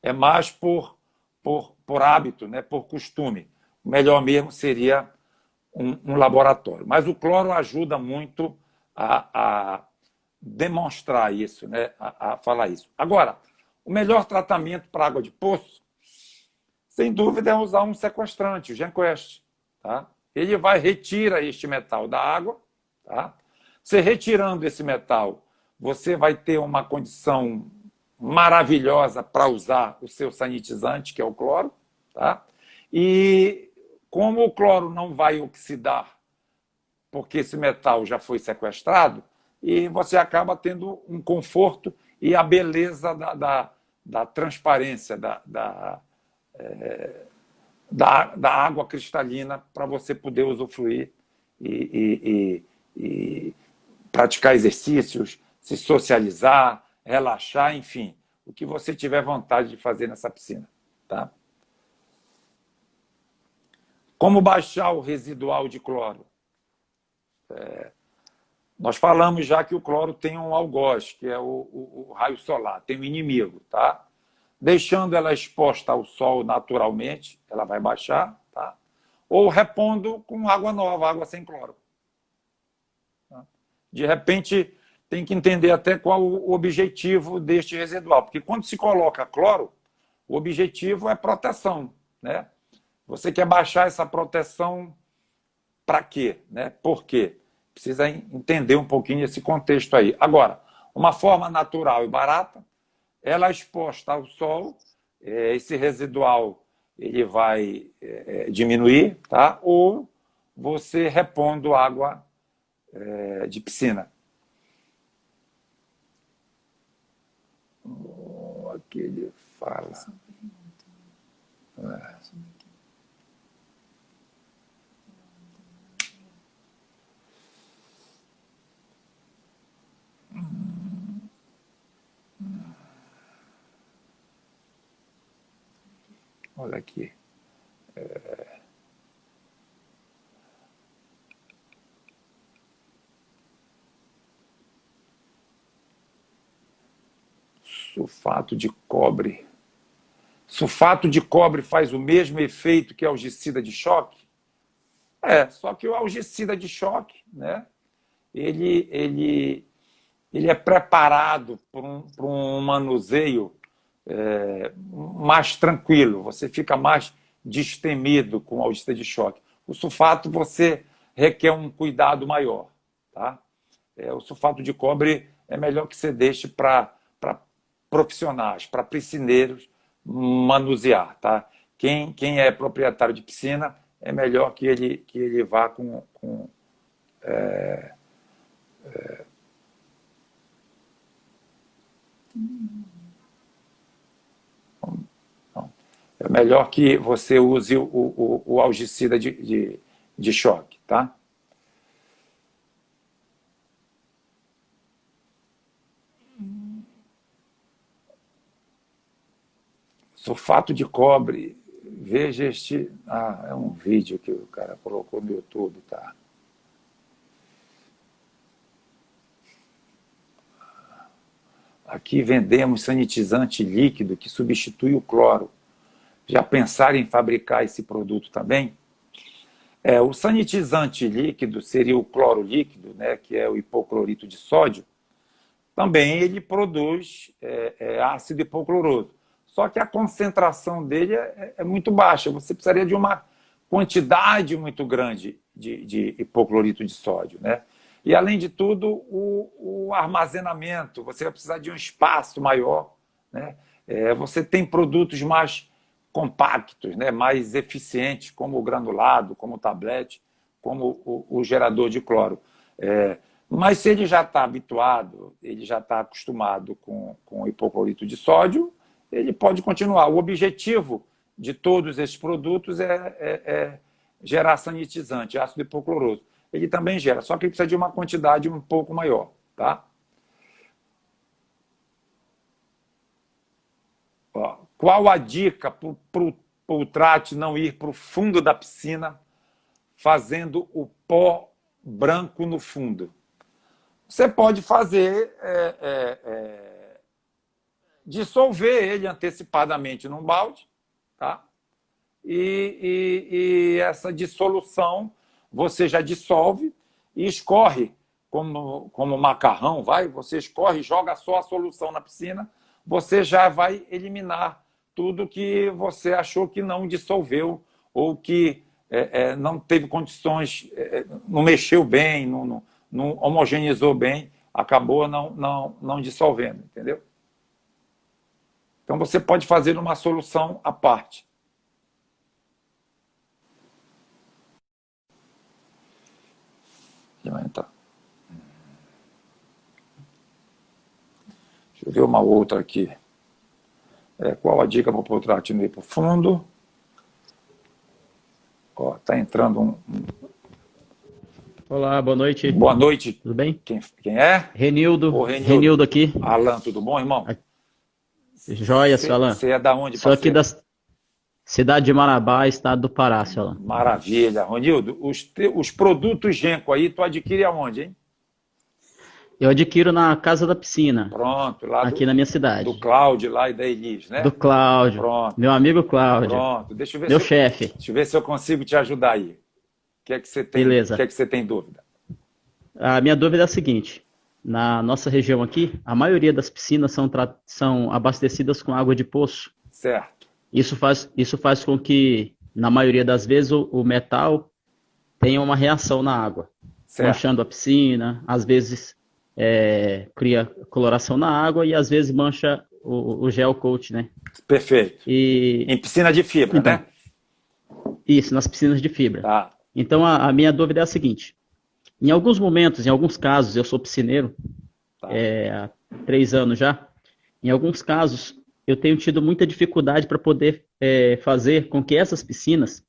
é mais por hábito, né? Por costume. O melhor mesmo seria um laboratório. Mas o cloro ajuda muito a demonstrar isso, né? A falar isso. Agora, o melhor tratamento para água de poço, sem dúvida, é usar um sequestrante, o GenQuest. Tá? Ele retira este metal da água. Tá? Você retirando esse metal, você vai ter uma condição maravilhosa para usar o seu sanitizante, que é o cloro. Tá? E como o cloro não vai oxidar, porque esse metal já foi sequestrado, e você acaba tendo um conforto e a beleza da transparência da água cristalina para você poder usufruir e praticar exercícios, se socializar, relaxar, enfim, o que você tiver vontade de fazer nessa piscina. Tá? Como baixar o residual de cloro? Nós falamos já que o cloro tem um algoz, que é o raio solar, tem um inimigo. Tá? Deixando ela exposta ao sol naturalmente, ela vai baixar, tá? Ou repondo com água nova, água sem cloro. Tá? De repente, tem que entender até qual o objetivo deste residual, porque quando se coloca cloro, o objetivo é proteção. Né? Você quer baixar essa proteção para quê? Né? Por quê? Precisa entender um pouquinho esse contexto aí. Agora, uma forma natural e barata, ela exposta ao sol, esse residual ele vai diminuir, tá? Ou você repondo água de piscina. Aqui ele fala. Olha aqui. Sulfato de cobre. Sulfato de cobre faz o mesmo efeito que a algicida de choque? Só que o algicida de choque, né, ele é preparado para um manuseio mais tranquilo, você fica mais destemido com o algicida de choque. O sulfato você requer um cuidado maior. Tá? O sulfato de cobre é melhor que você deixe para profissionais, para piscineiros manusear. Tá? Quem é proprietário de piscina, é melhor que ele vá com é melhor que você use o algicida de choque, tá? Sulfato de cobre, veja este... é um vídeo que o cara colocou no YouTube, tá? Aqui vendemos sanitizante líquido que substitui o cloro. Já pensaram em fabricar esse produto também? O sanitizante líquido seria o cloro líquido, né, que é o hipoclorito de sódio. Também ele produz ácido hipocloroso. Só que a concentração dele é muito baixa. Você precisaria de uma quantidade muito grande de hipoclorito de sódio, né? E, além de tudo, o armazenamento. Você vai precisar de um espaço maior, né? Você tem produtos mais compactos, né? Mais eficientes, como o granulado, como o tablete, como o gerador de cloro. Mas se ele já está habituado, ele já está acostumado com o hipoclorito de sódio, ele pode continuar. O objetivo de todos esses produtos é gerar sanitizante, ácido hipocloroso. Ele também gera, só que ele precisa de uma quantidade um pouco maior. Tá? Qual a dica para o Ultrat não ir para o fundo da piscina fazendo o pó branco no fundo? Você pode fazer... dissolver ele antecipadamente num balde, tá? E essa dissolução você já dissolve e escorre como macarrão, você escorre, joga só a solução na piscina, você já vai eliminar tudo que você achou que não dissolveu ou que não teve condições, não mexeu bem, não homogeneizou bem, acabou não dissolvendo, entendeu? Então, você pode fazer uma solução à parte. Deixa eu ver uma outra aqui. Qual a dica para o Ultrat não ir para o fundo? Está entrando Olá, boa noite. Boa noite. Tudo bem? Quem é? Renildo. Renildo aqui. Alan, tudo bom, irmão? Joia, seu Alan. Você é da onde, Sou aqui da cidade de Marabá, estado do Pará, seu Alan. Maravilha. Ronildo, os produtos Genco aí, tu adquire aonde, hein? Eu adquiro na Casa da Piscina. Pronto, lá aqui na minha cidade. Do Cláudio lá e da Elis, né? Do Cláudio. Pronto. Meu amigo Cláudio. Pronto. Deixa eu ver meu chefe. Deixa eu ver se eu consigo te ajudar aí. O que é que você tem? Beleza. O que é que você tem dúvida? A minha dúvida é a seguinte. Na nossa região aqui, a maioria das piscinas são abastecidas com água de poço. Certo. Isso faz com que, na maioria das vezes, o metal tenha uma reação na água. Certo. Manchando a piscina, às vezes cria coloração na água e às vezes mancha o gel coat, né? Perfeito. Em piscina de fibra, então, né? Isso, nas piscinas de fibra. Tá. Então, a minha dúvida é a seguinte. Em alguns momentos, em alguns casos, eu sou piscineiro, há 3 anos já. Em alguns casos, eu tenho tido muita dificuldade para poder fazer com que essas piscinas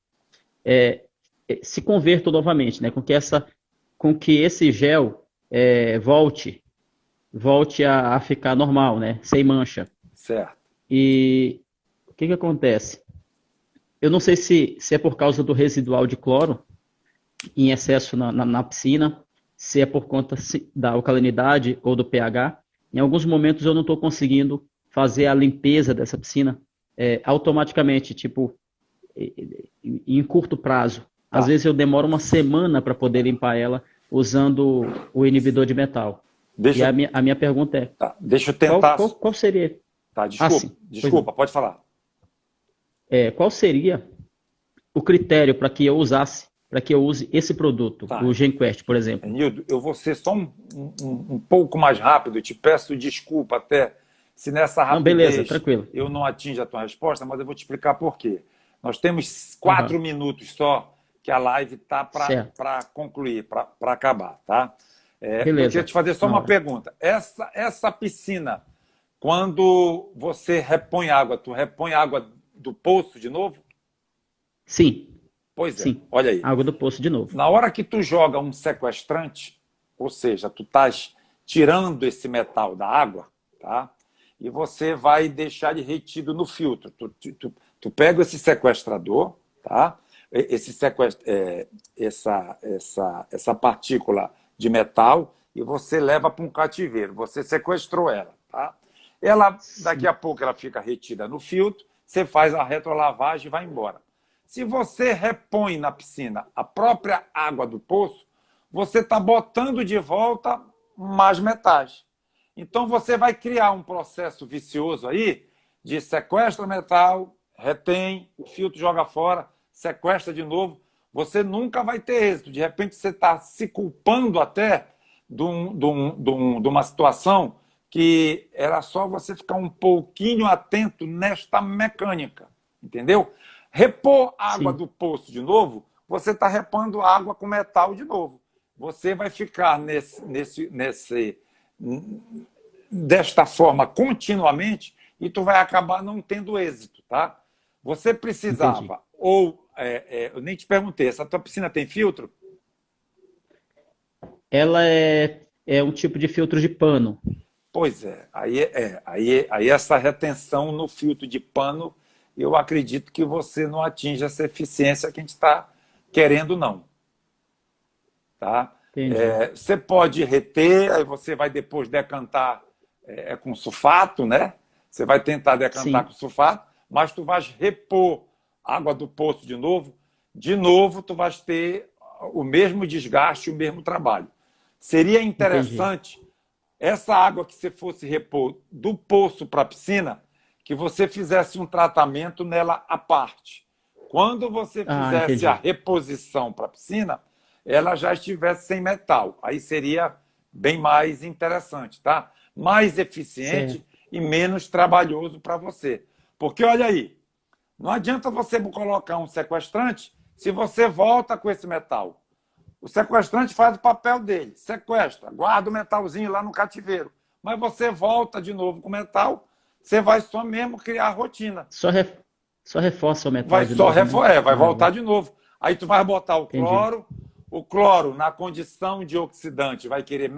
se convertam novamente, né? Com que esse gel volte a ficar normal, né? Sem mancha. Certo. E o que acontece? Eu não sei se é por causa do residual de cloro em excesso na piscina, se é por conta da alcalinidade ou do pH. Em alguns momentos eu não estou conseguindo fazer a limpeza dessa piscina automaticamente, tipo, em curto prazo. Às vezes eu demoro uma semana para poder limpar ela usando o inibidor de metal. E a minha pergunta é... Tá, deixa eu tentar... Qual seria... Tá, desculpa, pode falar. Qual seria o critério para que eu use esse produto, o GenQuest, por exemplo? Nildo, eu vou ser só um pouco mais rápido, te peço desculpa até se nessa rapidez beleza, tranquilo. Eu não atinjo a tua resposta, mas eu vou te explicar por quê. Nós temos 4 minutos só que a live está para concluir, para acabar, tá? Beleza. Eu queria te fazer só uma pergunta. Essa piscina, quando você repõe água, tu repõe água do poço de novo? Sim. Pois é, Sim. Olha aí. Água do poço de novo. Na hora que tu joga um sequestrante, ou seja, tu estás tirando esse metal da água, tá? E você vai deixar ele retido no filtro. Tu pega esse sequestrador, tá? Essa partícula de metal e você leva para um cativeiro. Você sequestrou ela, tá? Daqui a pouco ela fica retida no filtro, você faz a retrolavagem e vai embora. Se você repõe na piscina a própria água do poço, você está botando de volta mais metais. Então você vai criar um processo vicioso aí de sequestra metal, retém, o filtro joga fora, sequestra de novo. Você nunca vai ter êxito. De repente você está se culpando até de uma situação que era só você ficar um pouquinho atento nesta mecânica. Entendeu? Repor água do poço de novo, você está repondo água com metal de novo. Você vai ficar desta forma continuamente e tu vai acabar não tendo êxito, tá? Você precisava, eu nem te perguntei, essa tua piscina tem filtro? Ela é um tipo de filtro de pano. Pois é, aí essa retenção no filtro de pano, eu acredito que você não atinge essa eficiência que a gente está querendo, não. Tá? Você pode reter, aí você vai depois decantar com sulfato, né? Você vai tentar decantar com sulfato, mas tu vais repor água do poço de novo tu vais ter o mesmo desgaste, o mesmo trabalho. Seria interessante essa água que você fosse repor do poço para a piscina, que você fizesse um tratamento nela à parte. Quando você fizesse a reposição para a piscina, ela já estivesse sem metal. Aí seria bem mais interessante, tá? Mais eficiente e menos trabalhoso para você. Porque, olha aí, não adianta você colocar um sequestrante se você volta com esse metal. O sequestrante faz o papel dele, sequestra, guarda o metalzinho lá no cativeiro. Mas você volta de novo com o metal, você vai só mesmo criar a rotina. Só reforça o metal. Vai voltar de novo. Aí tu vai botar o cloro. O cloro, na condição de oxidante, vai querer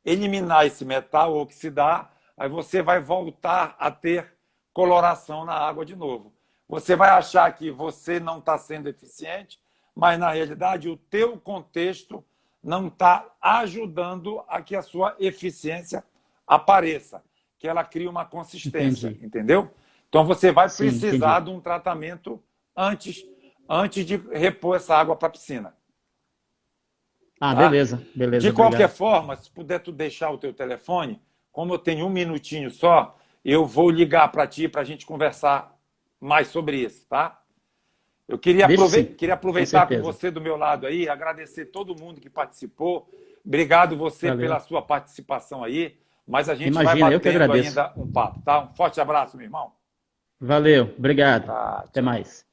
eliminar esse metal, oxidar. Aí você vai voltar a ter coloração na água de novo. Você vai achar que você não está sendo eficiente, mas, na realidade, o teu contexto não está ajudando a que a sua eficiência apareça, que ela crie uma consistência, entendeu? Então, você vai precisar de um tratamento antes de repor essa água para a piscina. Tá? Beleza. De qualquer forma, se puder tu deixar o teu telefone, como eu tenho 1 minutinho só, eu vou ligar para ti para a gente conversar mais sobre isso, tá? Eu queria aproveitar com você do meu lado aí, agradecer todo mundo que participou. Obrigado você pela sua participação aí, mas a gente vai batendo ainda um papo, tá? Um forte abraço, meu irmão. Valeu, obrigado. Até mais.